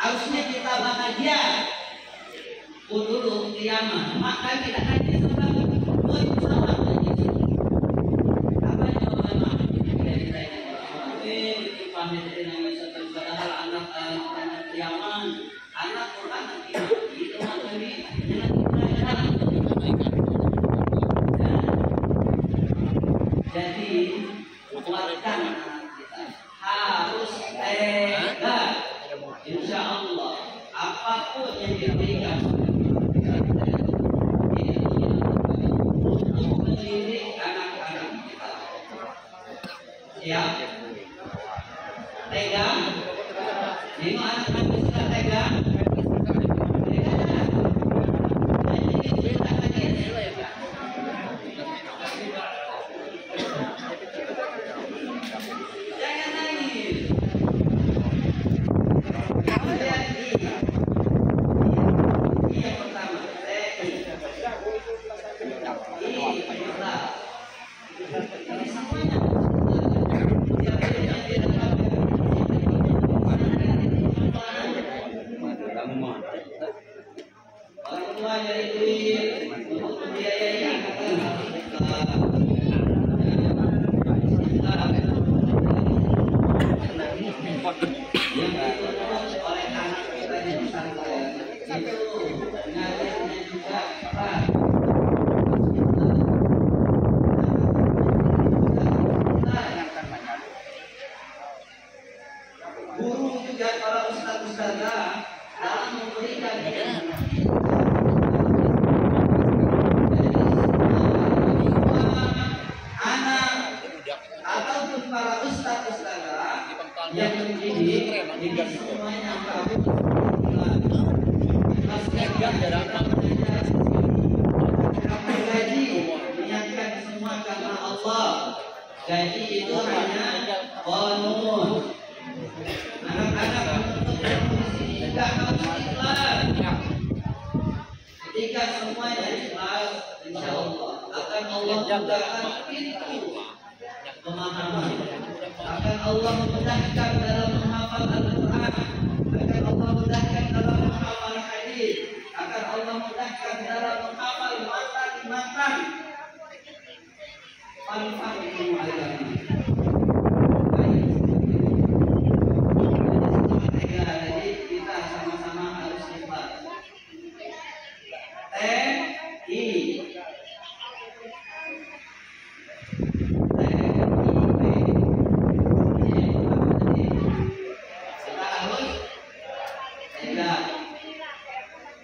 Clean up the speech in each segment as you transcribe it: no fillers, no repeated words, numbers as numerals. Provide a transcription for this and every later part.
Harusnya kita bahagia dulu kiamat, maka kita kaji sebab sama saja. Apa jawaban dari saya? Pamit dengan padahal anak kiamat, anak Quran nanti itu materi jadi kuatkan kita harus tega, insya Allah apapun yang diberikan untuk mendidik anak-anak kita. Siap? Tega? Ini anak-anak sudah tega? Jangan nangis. Yang pertama, ini semuanya. Orang tua dari duit untuk membiayai yang diurus oleh anak kita di pesantren itu ngajarnya juga berat. Guru juga para ustaz-ustazah dalam memberikan anak ataupun para ustaz-ustazah yang mendidik ini semuanya gaji niatkan semua karena Allah. Gaji itu hanya qanun. Anak-anak menuntut tidak harus ikhlas. Ketika semuanya ikhlas, insya Allah akan Allah mudahkan pintu pemahaman. Akan Allah mudahkan dalam menghafal Al-Quran. Akan Allah mudahkan dalam menghafal hadis. Akan Allah mudahkan dalam menghafal matan. Al-Fatihah al-Fatihah. Jadi kita sama-sama harus ikhlas.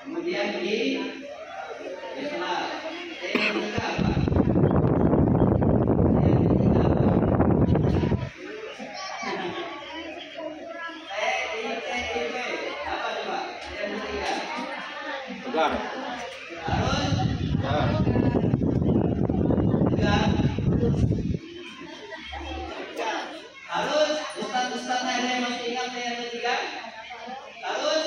Kemudian ikhlas. Yang ketiga apa? Tegar. Harus tegar. Harus ustaz-ustaz yang masih ingat yang ketiga. Harus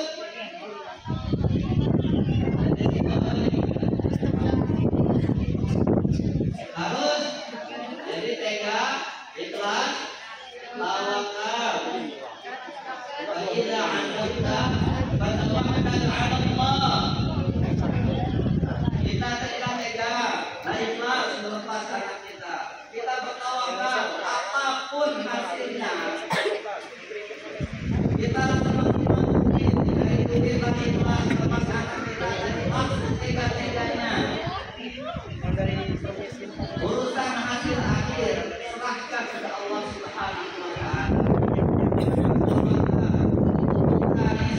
jadi tega, ikhlas, tawakal. Wa idza 'azamta fatawakkal 'ala Allah. Kita tega, ikhlas melepas anak kita. Kita bertawakal apapun hasilnya. Kita semaksimal mungkin. Yaitu kita ikhlas melepas anak kita dari maksud tega-teganya. Urusan hasil akhir serahkan kepada Allah Subhanahu wa Ta'ala.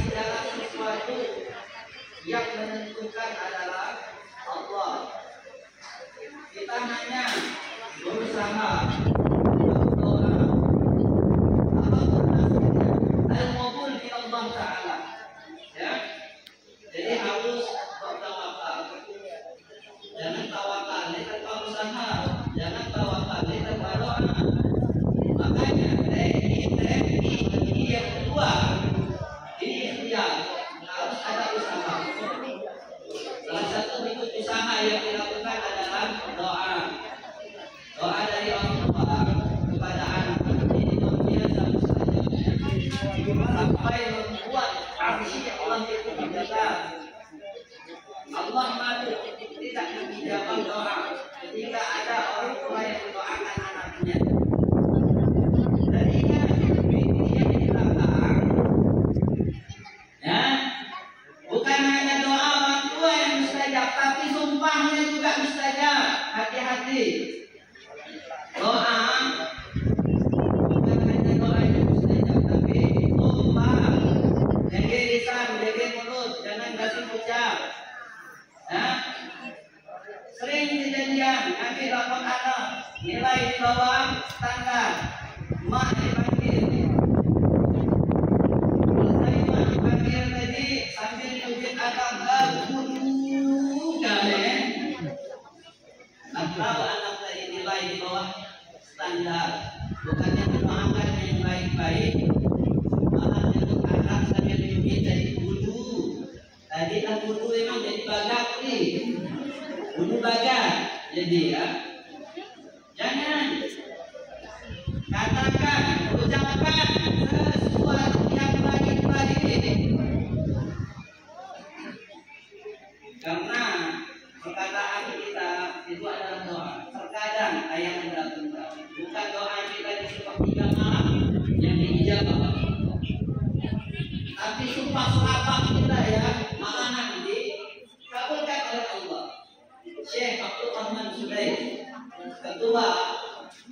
Segala sesuatu yang menentukan adalah Allah. Kita hanya berusaha berdoa apapun hasilnya al-qabul min Allah Ta'ala. Ya. Jadi harus bertawakal. Jangan tawakal tanpa usaha, jangan tawakal tanpa doa. Makanya teknik yang kedua ini ikhtiar, harus ada usaha. Salah satu bentuk usaha yang dilakukan adalah doa. Doa dari orang tua kepada anak ini luar biasa sampai membuat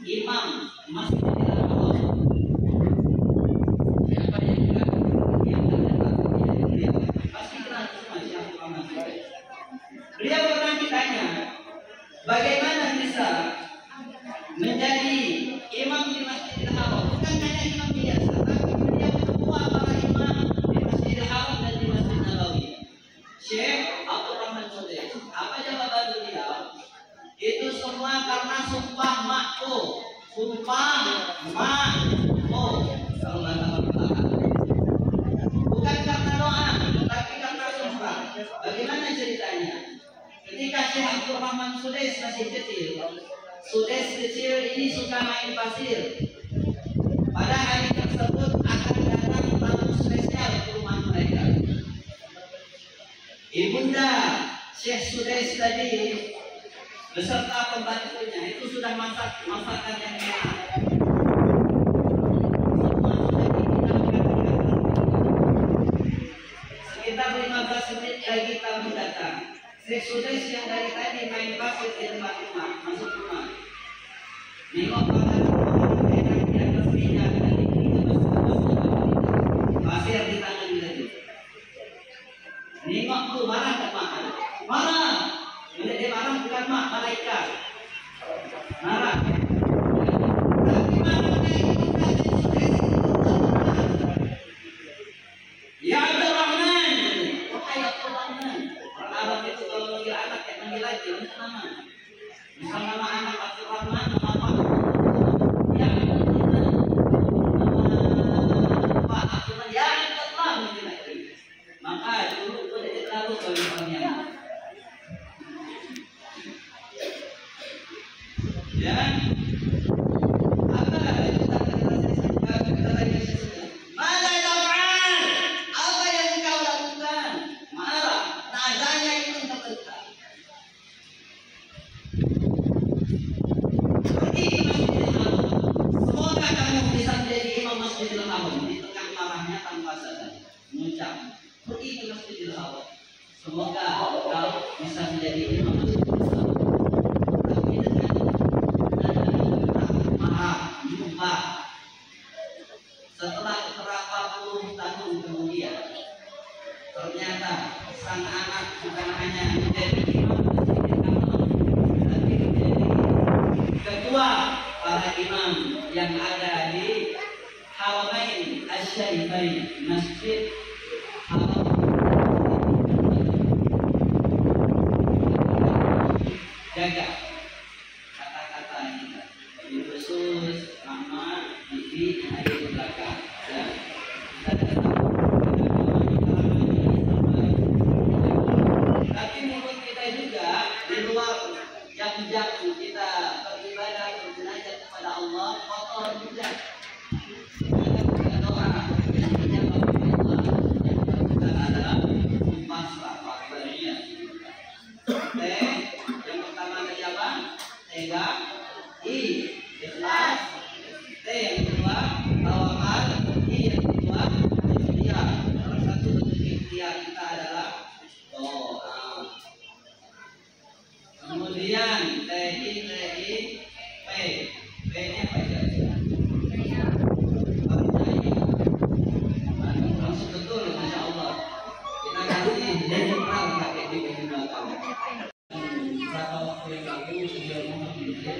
imam Masjidil Haram. Siapa yang enggak pasti kenal semua siapa Imam Sudes. Beliau pernah ditanya, bagaimana bisa menjadi imam di Masjidil Haram? Bukan hanya imam biasa, tapi beliau ketua para imam di Masjidil Haram dan di Masjid Nabawi. Syekh Abdul Rahman Sudes. Apa jawaban beliau? Itu semua karena sumpah makku. Sumpah makku. Kalau bahasa belakang. Bukan karena doa, tapi karena sumpah. Bagaimana ceritanya? Ketika Syekh Abdul Rahman Sudes masih kecil, Sudes kecil ini suka main pasir. Pada hari tersebut akan datang tamu spesial ke rumah mereka. Ibunda Syekh Sudes tadi beserta pembantunya itu sudah masak masakan yang enak. Semua sudah dihidangkan. Sekitar 15 menit lagi tamu datang. Syekh Sudes yang dari tadi main pasir di depan rumah, masuk rumah. Nengok pada enak dia bersihnya dan pasir di tangan dia. Nengok tuh marah tak marah? Marah. Dia marah bukan mak, malaikat. Marah. Tapi marahnya itu kasih Sudes. Ya Abdul Rahman. Wahai Abdul Rahman. Orang Arab itu kalau manggil anak yang manggil lagi nama. Misal nama anak Abdul Rahman, nama apa? Ya Abdul Rahman. Nama Pak Abdul Rahman. Ya Abdul Rahman. Maka dulu boleh terlalu kalau ya, apa apa yang kau lakukan? Marah, nadanya itu tertekan. Pergi ke Masjidil Haram. Semoga kamu bisa menjadi imam Masjidil Haram di tengah marahnya tanpa sadar. Mengucap, pergi ke Masjidil Haram. Semoga kau bisa menjadi imam Masjidil Haram. Tapi dengan setelah beberapa puluh tahun kemudian, ternyata sang anak bukan hanya menjadi imam tapi menjadi ketua para imam yang ada di Haramain Asy-Syarifain, Masjid Haram. Jaga kata-kata kita. Khusus mama, bibi yang ada di belakang. Ya. Tapi mulut kita juga di luar jam-jam kita beribadah bermunajat kepada Allah kotor juga. Kita doa yang dijawab oleh Allah yang kita ada pasrah padanya. Yang pertama tadi apa? Tega. Ikhlas. T yang kedua tawakal. I yang kedua ikhtiar. Salah satu bentuk ikhtiar kita adalah doa. Kemudian T P. P nya apa ya? Langsung betul, masya Allah. Kita kasih general pakai di belakang. Berapa waktu yang lalu beliau memimpin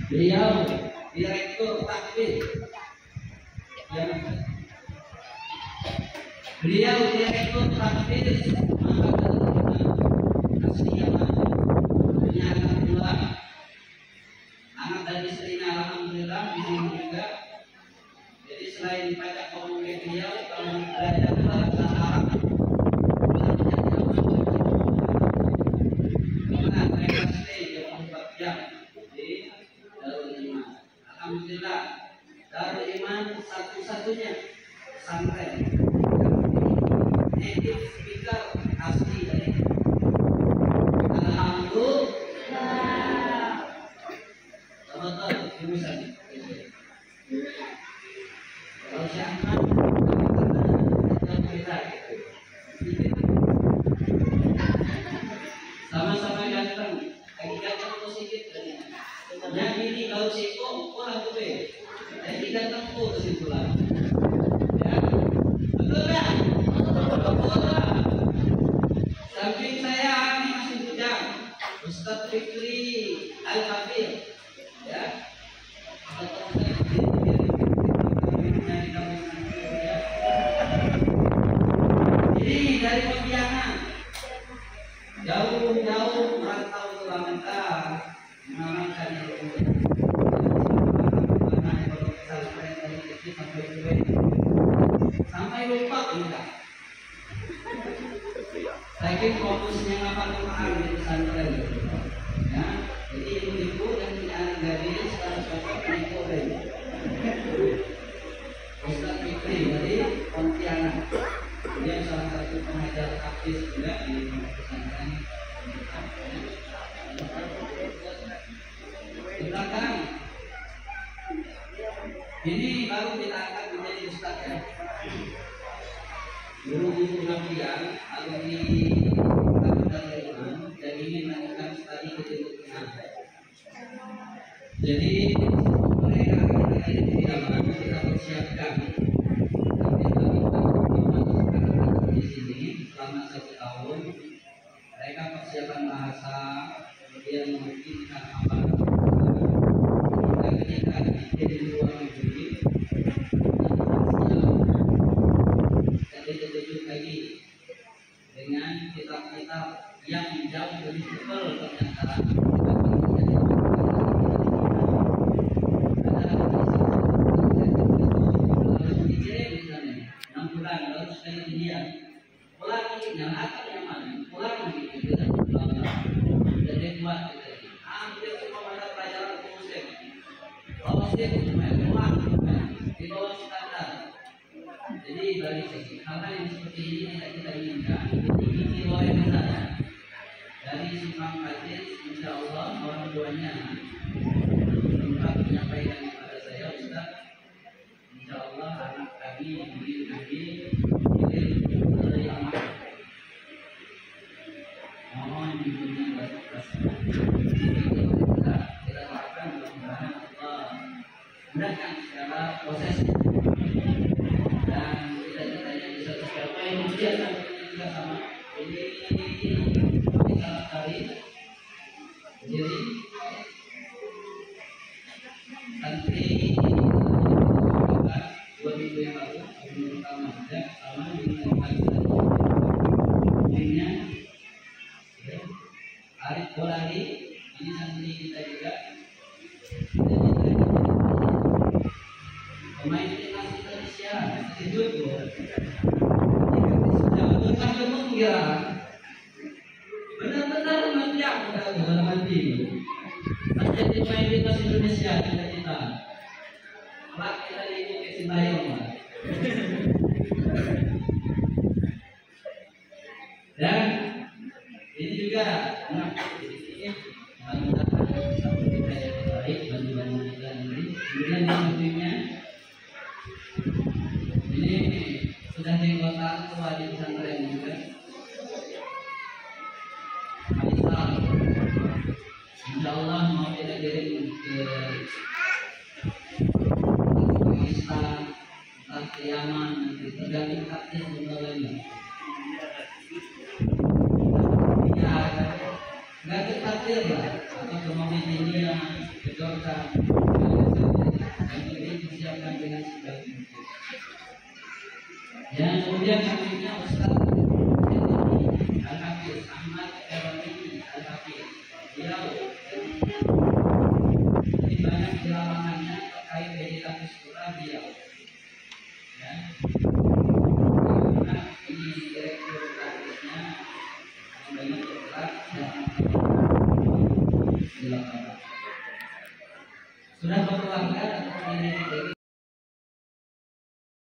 beliau direktur takfir. Beliau direktur takfir Angkatan Asliyaman. Punya anak dua. dan istrinya alhamdulillah di sini juga. Jadi selain baca komuni beliau, kalau belajar bahasa Arab karena mereka stay 24 jam di Darul Iman. Alhamdulillah Darul Iman satu-satunya pesantren native speaker asli dari alhamdulillah. Teman-teman jurusan kalau Syahman sama-sama ganteng, lagi ganteng positif tadi. Yang ini kalau siko kurang tuh be, lagi ganteng tuh kesimpulan. Ya, betul ya? Betul lah. Samping saya ini masih bujang, Ustadz Fikri Al-Kafir, ya. Ini dari Pontianak, jauh-jauh merantau ke Lamenta, mengamalkan ilmu dari kecil sampai tua, sampai lupa enggak. Saking fokusnya ngapal Quran di pesantren, ya. Jadi ibu-ibu yang punya anak gadis harus fokus mengikuti Ustadz Fikri dari Pontianak. Dia salah satu pengajar aktif juga di pesantren. Di belakang ini baru kita angkat menjadi ustadz ya. Guru-guru Nafian alumni Darul Iman dan ingin melakukan studi ke Timur Tengah. Jadi mereka ini tidak kita persiapkan. Di sini selama 1 tahun mereka persiapan bahasa, kemudian memungkinkan apa ketika di luar negeri dan ditunjuk lagi dengan kitab-kitab yang jauh lebih tebal ternyata. Yang akan yang mana? Pulang gitu dan jadi buat hampir semua mata pelajaran muslim. Kalau muslim cuma pulang di bawah standar. Jadi dari segi karena yang seperti ini tidak kita inginkan. Ini luar biasa. Dari simpang hadis, insya Allah orang tuanya sempat menyampaikan kepada saya, Ustaz, insya Allah anak kami diberi dari anak. Mohon bimbingan dan kita doakan mudah-mudahan Allah mudahkan segala proses dan kita bisa tercapai. Kemudian juga sama ini salah dari jadi santri 2 minggu yang lalu pertama juga sama dengan ini Arif Bolali, ini santri kita juga. Pemain timnas Indonesia, sejujur. Jangan gemuk ya. Benar-benar manja kita dalam hati. Menjadi pemain timnas Indonesia kita. Kelak kita ikut ke Sintayong. Dan ini juga kemudian yang pentingnya ini sudah dianggota ketua di pesantren juga Faisal, insya Allah mau kita kirim ke Pakistan, ke Yaman, nanti tergantung takdir sebenarnya. Nggak tertakdir lah, atau kemudian ini yang kedorkan dan ini disiapkan dengan sebaik mungkin. Dan kemudian sampingnya Ustaz Al-Hafiz Ahmad Al-Hafiz, beliau ini banyak beliau.